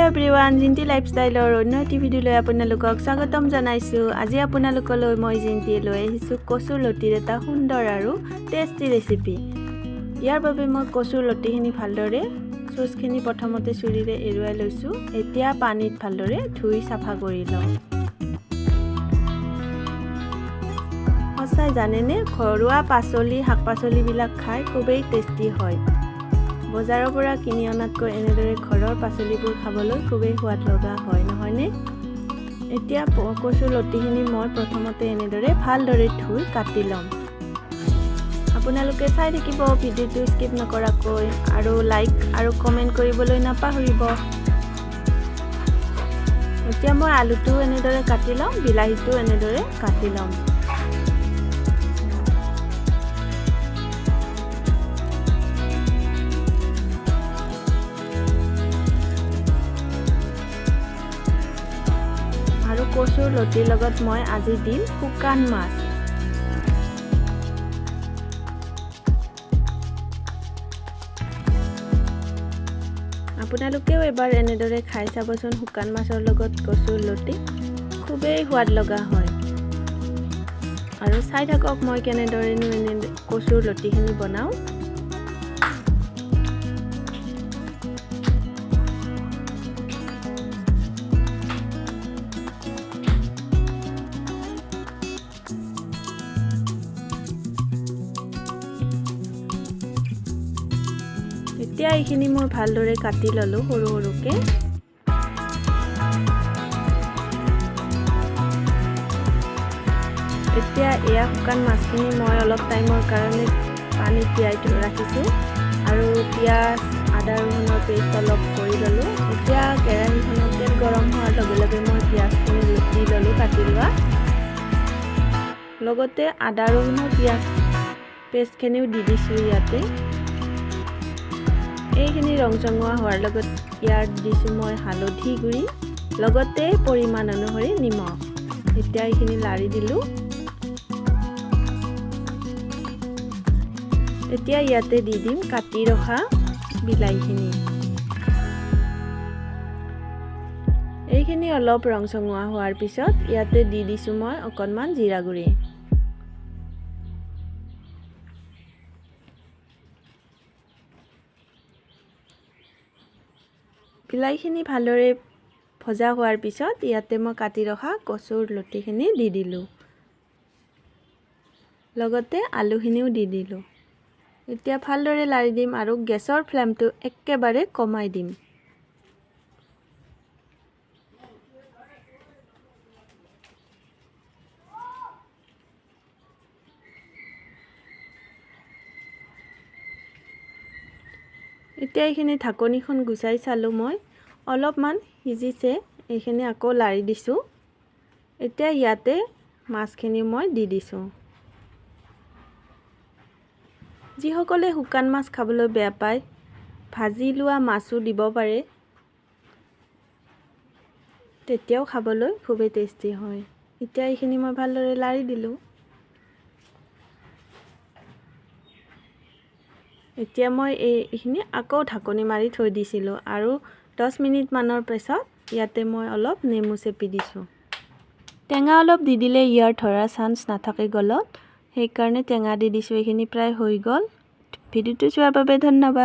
Everyone, Jinti লাইফষ্টাইলৰ অন্য এটি ভিডিঅ'লৈ আপোনালোকক স্বাগতম জনাইছোঁ। আজি আপোনালোকলৈ মই জিন্টিয়ে লৈ আহিছোঁ কচু লতিৰ এটা সুন্দৰ আৰু টেষ্টি ৰেচিপি। ইয়াৰ বাবে মই কচু লতিখিনি ভালদৰে চুচখিনি প্ৰথমতে চুৰিৰে এৰুৱাই লৈছোঁ। এতিয়া পানীত ভালদৰে ধুই চাফা কৰি লওঁ। সঁচাই জানেনে, ঘৰুৱা পাচলি শাক পাচলিবিলাক খাই খুবেই টেষ্টি হয়। বজাৰৰ পৰা কিনি অনাতকৈ এনেদৰে ঘৰৰ পাচলিবোৰ খাবলৈ খুবেই সোৱাদ লগা হয়, নহয়নে? এতিয়া কচু লতিখিনি মই প্ৰথমতে এনেদৰে ভালদৰে ধুই কাটি ল'ম। আপোনালোকে চাই থাকিব ভিডিঅ'টো স্কিপ নকৰাকৈ, আৰু লাইক আৰু কমেণ্ট কৰিবলৈ নাপাহৰিব। এতিয়া মই আলুটো এনেদৰে কাটি ল'ম, বিলাহীটো এনেদৰে কাটি ল'ম। আৰু কচুৰ লতিৰ লগত মই আজি দিম শুকান মাছ। আপোনালোকেও এবাৰ এনেদৰে খাই চাবচোন। শুকান মাছৰ লগত কচুৰ লতি খুবেই সোৱাদ লগা হয়। আৰু চাই থাকক মই কেনেদৰেনো কচুৰ লতিখিনি বনাওঁ। এতিয়া এইখিনি মই ভালদৰে কাটি ল'লোঁ সৰু সৰুকৈ। এতিয়া এয়া শুকান মাছখিনি মই অলপ টাইমৰ কাৰণে পানীত তিয়াই ৰাখিছোঁ, আৰু পিঁয়াজ আদা ৰহুনৰ পেষ্ট অলপ কৰি ল'লোঁ। এতিয়া কেৰাহীখনত তেল গৰম হোৱাৰ লগে লগে মই পিঁয়াজখিনি দি ল'লোঁ কাটি লোৱা, লগতে আদা ৰহুনৰ পিঁয়াজ পেষ্টখিনিও দি দিছোঁ ইয়াতে। এইখিনি ৰংচঙুৱা হোৱাৰ লগত ইয়াত দিছোঁ মই হালধি গুড়ি, লগতে পৰিমাণ অনুসৰি নিমখ। এতিয়া এইখিনি লাৰি দিলোঁ। এতিয়া ইয়াতে দি দিম কাটি ৰখা বিলাহীখিনি। এইখিনি অলপ ৰংচঙুৱা হোৱাৰ পিছত ইয়াতে দি দিছোঁ মই অকণমান জিৰা গুড়ি। বিলাহীখিনি ভালদৰে ভজা হোৱাৰ পিছত ইয়াতে মই কাটি ৰখা কচুৰ লতিখিনি দি দিলোঁ, লগতে আলুখিনিও দি দিলোঁ। এতিয়া ভালদৰে লাৰি দিম আৰু গেছৰ ফ্লেমটো একেবাৰে কমাই দিম। এতিয়া এইখিনি ঢাকনিখন গুচাই চালোঁ মই, অলপমান সিজিছে। এইখিনি আকৌ লাৰি দিছোঁ। এতিয়া ইয়াতে মাছখিনি মই দি দিছোঁ। যিসকলে শুকান মাছ খাবলৈ বেয়া পায়, ভাজি লোৱা মাছো দিব পাৰে, তেতিয়াও খাবলৈ খুবেই টেষ্টি হয়। এতিয়া এইখিনি মই ভালদৰে লাৰি দিলোঁ। এতিয়া মই এইখিনি আকৌ ঢাকনি মাৰি থৈ দিছিলোঁ, আৰু 10 মিনিটমানৰ পিছত ইয়াতে মই অলপ নেমু চেপি দিছোঁ। টেঙা অলপ দি দিলে ইয়াৰ ধৰা চান্স নাথাকে গলত, সেইকাৰণে টেঙা দি দিছোঁ। এইখিনি প্ৰায় হৈ গ'ল। ভিডিঅ'টো চোৱাৰ বাবে ধন্যবাদ।